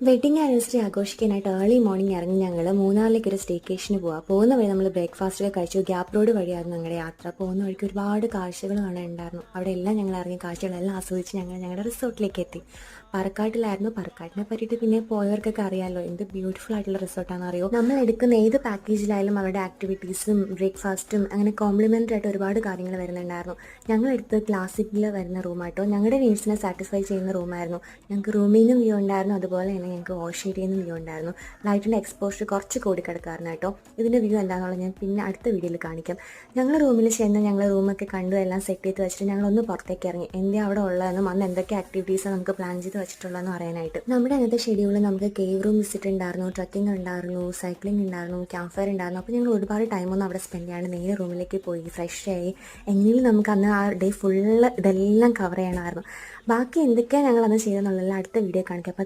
Wedding anniversary ആഘോഷിക്കാനായിട്ട് early morning ഇറങ്ങി ഞങ്ങൾ മൂന്നാറിലേക്ക് ഒരു സ്റ്റേക്കേഷന് പോവാം. പോകുന്ന വഴി നമ്മൾ ബ്രേക്ക്ഫാസ്റ്റ് ഒക്കെ കഴിച്ചു. ഗ്യാപ്പ് റോഡ് വഴിയായിരുന്നു ഞങ്ങളുടെ യാത്ര. പോകുന്ന വഴിക്ക് ഒരുപാട് കാഴ്ചകൾ കാണാനുണ്ടായിരുന്നു. അവിടെ എല്ലാം ഞങ്ങൾ ഇറങ്ങിയ കാഴ്ചകളെല്ലാം ആസ്വദിച്ച് ഞങ്ങൾ ഞങ്ങളുടെ റിസോർട്ടിലേക്ക് എത്തി. പറക്കാട്ടിലായിരുന്നു. പറക്കാട്ടിനെ പറ്റിയിട്ട് പിന്നെ പോയവർക്കൊക്കെ അറിയാമല്ലോ, എന്ത് ബ്യൂട്ടിഫുൾ ആയിട്ടുള്ള റിസോർട്ടാണെന്ന് അറിയോ. നമ്മൾ എടുക്കുന്ന ഏത് പാക്കേജിലായാലും അവരുടെ ആക്ടിവിറ്റീസും ബ്രേക്ക്ഫാസ്റ്റും അങ്ങനെ കോംപ്ലിമെൻ്ററി ആയിട്ട് ഒരുപാട് കാര്യങ്ങൾ വരുന്നുണ്ടായിരുന്നു. ഞങ്ങൾ എടുത്ത് ക്ലാസിക്കിൽ വരുന്ന റൂമായിട്ടോ, ഞങ്ങളുടെ നീഡ്സിനെ സാറ്റിസ്ഫൈ ചെയ്യുന്ന റൂമായിരുന്നു. ഞങ്ങൾക്ക് റൂമിൽ നിന്നും വ്യൂ ഉണ്ടായിരുന്നു, അതുപോലെ തന്നെ ഞങ്ങൾക്ക് വാഷ് ഏരിയയിൽ നിന്നും വ്യൂ ഉണ്ടായിരുന്നു. ലൈറ്റിൻ്റെ എക്സ്പോഷർ കുറച്ച് കൂടി കിടക്കാറുണ്ട് കേട്ടോ. ഇതിൻ്റെ വ്യൂ എന്താണെന്നുള്ളത് ഞാൻ പിന്നെ അടുത്ത വീഡിയോയിൽ കാണിക്കാം. ഞങ്ങൾ റൂമിൽ ചെന്ന് ഞങ്ങൾ റൂമൊക്കെ കണ്ടു, എല്ലാം സെറ്റ് ചെയ്ത് വെച്ചിട്ട് ഞങ്ങളൊന്ന് പുറത്തേക്ക് ഇറങ്ങി. എന്താ അവിടെ ഉള്ളതെന്നും അന്ന് എന്തൊക്കെ ആക്ടിവിറ്റീസാണ് നമുക്ക് പ്ലാൻ ചെയ്ത് വെച്ചിട്ടുള്ളതെന്ന് അറിയാനായിട്ട്. നമ്മുടെ അന്നത്തെ ഷെഡ്യൂളിൽ നമുക്ക് കേവ് റൂം വിസിറ്റ് ഉണ്ടായിരുന്നു, ട്രക്കിംഗ് ഉണ്ടായിരുന്നു, സൈക്ലിംഗ് ഉണ്ടായിരുന്നു, ക്യാമ്പ് ഫയർ ഉണ്ടായിരുന്നു. അപ്പോൾ ഞങ്ങൾ ഒരുപാട് ടൈമൊന്നും അവിടെ സ്പെൻഡ് ചെയ്യാണ്ട് നേരെ റൂമിലേക്ക് പോയി ഫ്രഷ് ആയി. എങ്ങനെയും നമുക്ക് അന്ന് ആ ഡേ ഫുള്ള് ഇതെല്ലാം കവർ ചെയ്യണമായിരുന്നു. ബാക്കി എന്തൊക്കെയാണ് ഞങ്ങൾ അന്ന് ചെയ്തെന്നുള്ളതെല്ലാം അടുത്ത വീഡിയോ കാണിക്കാം. അപ്പോൾ